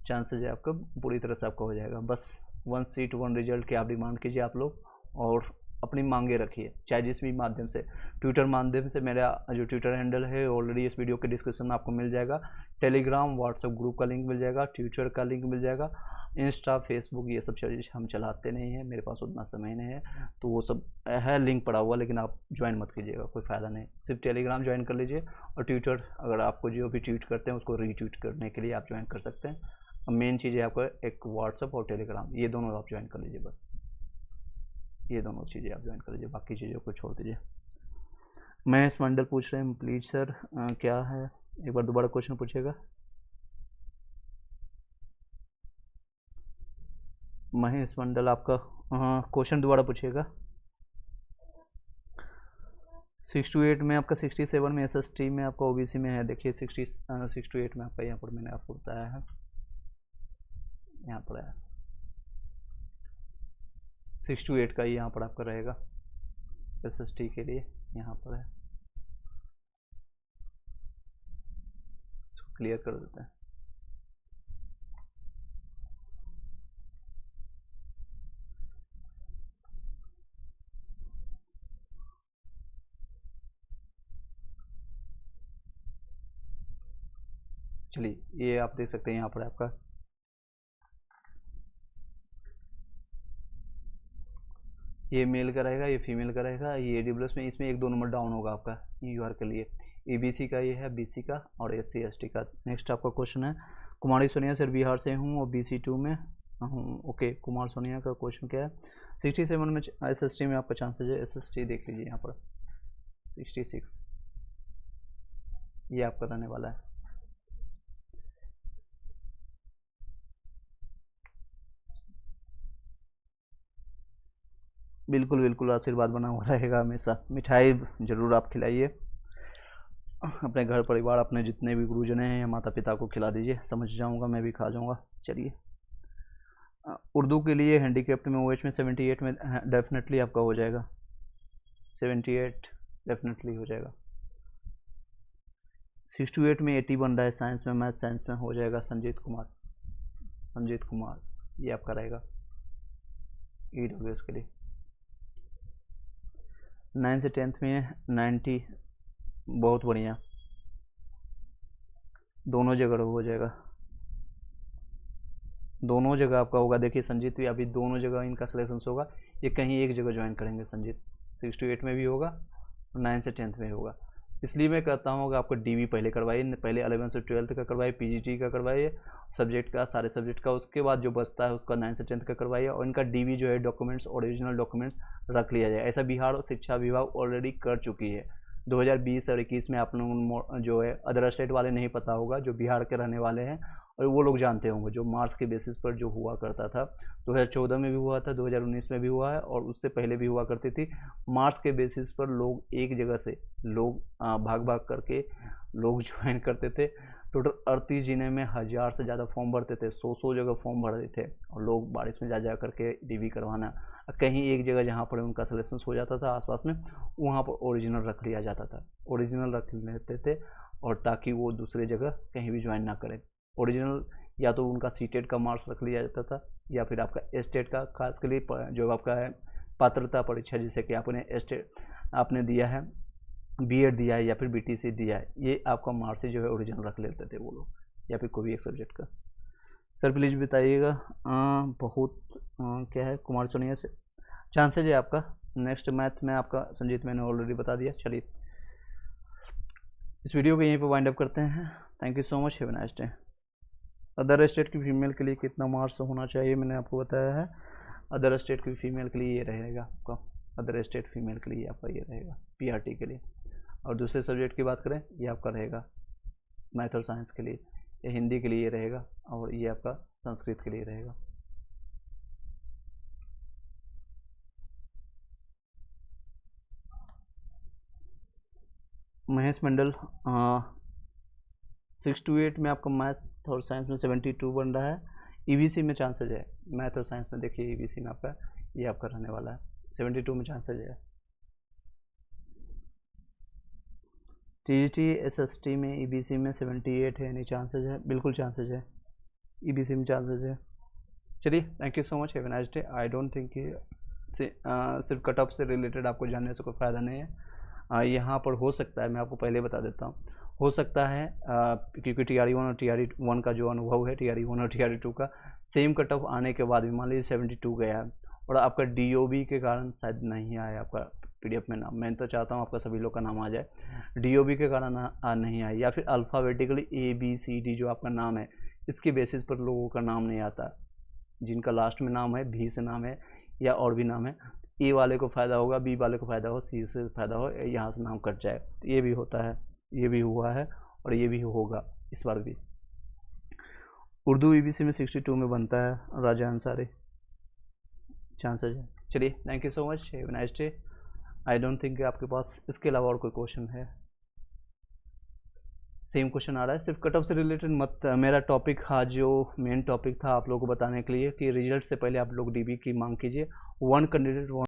चांसेज है आपका पूरी तरह से आपका हो जाएगा। बस 1 सीट 1 रिजल्ट की आप डिमांड कीजिए आप लोग, और अपनी मांगे रखिए, चाहे जिस भी माध्यम से, ट्विटर माध्यम से, मेरा जो ट्विटर हैंडल है ऑलरेडी इस वीडियो के डिस्क्रिप्शन में आपको मिल जाएगा, टेलीग्राम व्हाट्सएप ग्रुप का लिंक मिल जाएगा, ट्विटर का लिंक मिल जाएगा, इंस्टा फेसबुक ये सब चीज़ हम चलाते नहीं हैं, मेरे पास उतना समय नहीं है, तो वो सब है लिंक पड़ा हुआ, लेकिन आप ज्वाइन मत कीजिएगा, कोई फ़ायदा नहीं, सिर्फ टेलीग्राम ज्वाइन कर लीजिए, और ट्विटर अगर आपको जो भी ट्वीट करते हैं उसको रीट्वीट करने के लिए आप ज्वाइन कर सकते हैं। अब मेन चीज़ है आपको एक व्हाट्सअप और टेलीग्राम, ये दोनों आप ज्वाइन कर लीजिए, बस ये दोनों चीज़ें आप ज्वाइन कर लीजिए, बाकी चीज़ों को छोड़ दीजिए। महेश मंडल पूछ रहे हैं प्लीज सर, क्या है, एक बार दोबारा क्वेश्चन पूछेगा। महेश मंडल आपका क्वेश्चन दोबारा पूछिएगा। 6 to 8 में आपका, 67 में SST में आपका, OBC में है, देखिए 6 to 8 में आपका, यहाँ पर मैंने आपको बताया है, यहाँ पर है 6 to 8 का ही यहाँ पर आपका रहेगा SST के लिए, यहाँ पर है, इसको क्लियर कर देते हैं। चलिए ये आप देख सकते हैं, यहाँ पर आपका ये मेल का रहेगा, ये फीमेल का रहेगा, ये AWS में, इसमें 1-2 नंबर डाउन होगा आपका EUR के लिए। EBC का ये है, BC का और SC ST का। नेक्स्ट आपका क्वेश्चन है, कुमारी सोनिया सर बिहार से हूँ और BC2 में हूँ। ओके, कुमार सोनिया का क्वेश्चन क्या है? 67 में SST में आपका चांसेज है, SST देख लीजिए यहाँ पर 66, ये आपका रहने वाला है। बिल्कुल बिल्कुल, आशीर्वाद बना हुआ रहेगा हमेशा, मिठाई जरूर आप खिलाइए अपने घर परिवार, अपने जितने भी गुरुजन हैं या माता पिता को खिला दीजिए, समझ जाऊंगा, मैं भी खा जाऊंगा। चलिए, उर्दू के लिए हैंडीकेप्ट में OH में 78 में डेफिनेटली आपका हो जाएगा, 78 डेफिनेटली हो जाएगा। 6 to 8 में 80 बन रहा है, साइंस में, मैथ साइंस में हो जाएगा। संजीत कुमार ये आपका रहेगा EWS के लिए। 9 से 10th में 90, बहुत बढ़िया, दोनों जगह हो जाएगा, दोनों जगह आपका होगा। देखिए संजीत भी अभी दोनों जगह इनका सिलेक्शन होगा, ये कहीं एक जगह ज्वाइन करेंगे संजीत, 6 to 8 में भी होगा, 9 से 10th में होगा। इसलिए मैं कहता हूँ कि आपको DV पहले करवाइए, पहले 11 से 12th का करवाइए, PGT का करवाइए, सब्जेक्ट का, सारे सब्जेक्ट का, उसके बाद जो बचता है उसका 9 से 10th का करवाइए, और इनका DV जो है डॉक्यूमेंट्स, ओरिजिनल डॉक्यूमेंट्स रख लिया जाए। ऐसा बिहार शिक्षा विभाग ऑलरेडी कर चुकी है 2020 और 21 में। आप लोग जो है अदर स्टेट वाले नहीं पता होगा, जो बिहार के रहने वाले हैं और वो लोग जानते होंगे, जो मार्क्स के बेसिस पर जो हुआ करता था, 2014 में भी हुआ था, 2019 में भी हुआ है, और उससे पहले भी हुआ करती थी। मार्क्स के बेसिस पर लोग एक जगह से लोग भाग भाग करके लोग ज्वाइन करते थे। टोटल 38 जिले में 1000 से ज़्यादा फॉर्म भरते थे, 100 जगह फॉर्म भरते थे, और लोग बारिश में जा करके DV करवाना, कहीं एक जगह जहाँ पर उनका सिलेक्शन हो जाता था आसपास में, वहाँ पर ओरिजिनल रख लिया जाता था, ओरिजिनल रख लेते थे, और ताकि वो दूसरे जगह कहीं भी ज्वाइन ना करें। ओरिजिनल या तो उनका सीटेट का मार्क्स रख लिया जाता था, या फिर आपका स्टेट का, खास के लिए जो आपका है पात्रता परीक्षा, जैसे कि आपने दिया है बीएड दिया है या फिर बीटीसी दिया है, ये आपका मार्क्स जो है ओरिजिनल रख लेते थे वो लोग, या फिर कोई भी एक सब्जेक्ट का। सर प्लीज़ बताइएगा। बहुत क्या है, कुमार सोनिया से चांसेज है आपका। नेक्स्ट मैथ में आपका संजीत मैंने ऑलरेडी बता दिया। चलिए इस वीडियो को यहीं पर वाइंड अप करते हैं। Thank you so much, have a nice day. Other state की फीमेल के लिए कितना मार्क्स होना चाहिए मैंने आपको बताया है। अदर स्टेट की फीमेल के लिए ये रहेगा आपका, अदर स्टेट फीमेल के लिए आपका ये रहेगा पीआरटी के लिए। और दूसरे सब्जेक्ट की बात करें, ये आपका रहेगा मैथ और साइंस के लिए, ये हिंदी के लिए ये रहेगा, और ये आपका संस्कृत के लिए रहेगा। महेश मंडल 6 to 8 में आपका मैथ और साइंस में 72 बन रहा है। ईबीसी में चांसेज है, मैथ और साइंस में देखिए ईबीसी में आपका ये आपका रहने वाला है, 72 में चांसेज है। टीजीटी एसएसटी में ईबीसी में 78 है, यानी चांसेज है, बिल्कुल चांसेज है, ईबीसी में चांसेज है। चलिए thank you so much, have a nice day. I don't think कि सिर्फ कट ऑफ से रिलेटेड आपको जानने से कोई फ़ायदा नहीं है। यहाँ पर हो सकता है, मैं आपको पहले बता देता हूँ, हो सकता है क्योंकि TRE 1 और TRE 1 का जो अनुभव है, TRE 1 और TRE 2 का सेम कट ऑफ आने के बाद भी मान लीजिए 72 गया है और आपका DOB के कारण शायद नहीं आया आपका PDF में नाम। मैं तो चाहता हूँ आपका सभी लोग का नाम आ जाए, DOB के कारण नहीं आया, या फिर अल्फ़ाबेटिकली ABCD जो आपका नाम है इसके बेसिस पर लोगों का नाम नहीं आता, जिनका लास्ट में नाम है, भी से नाम है या और भी नाम है, ए वाले को फ़ायदा होगा, बी वाले को फ़ायदा हो, सी से फ़ायदा हो, यहाँ से नाम कट जाए। ये भी होता है, ये भी हुआ है और ये भी होगा इस बार भी। उर्दू ईबीसी में 62 में बनता है, राजा अंसारी चांसेज है। चलिए thank you so much, have a nice day. I don't think आपके पास इसके अलावा और कोई क्वेश्चन है। सेम क्वेश्चन आ रहा है, सिर्फ कट ऑफ से रिलेटेड मत। मेरा टॉपिक आज जो मेन टॉपिक था आप लोगों को बताने के लिए कि रिजल्ट से पहले आप लोग DB की मांग कीजिए। 1 कैंडिडेट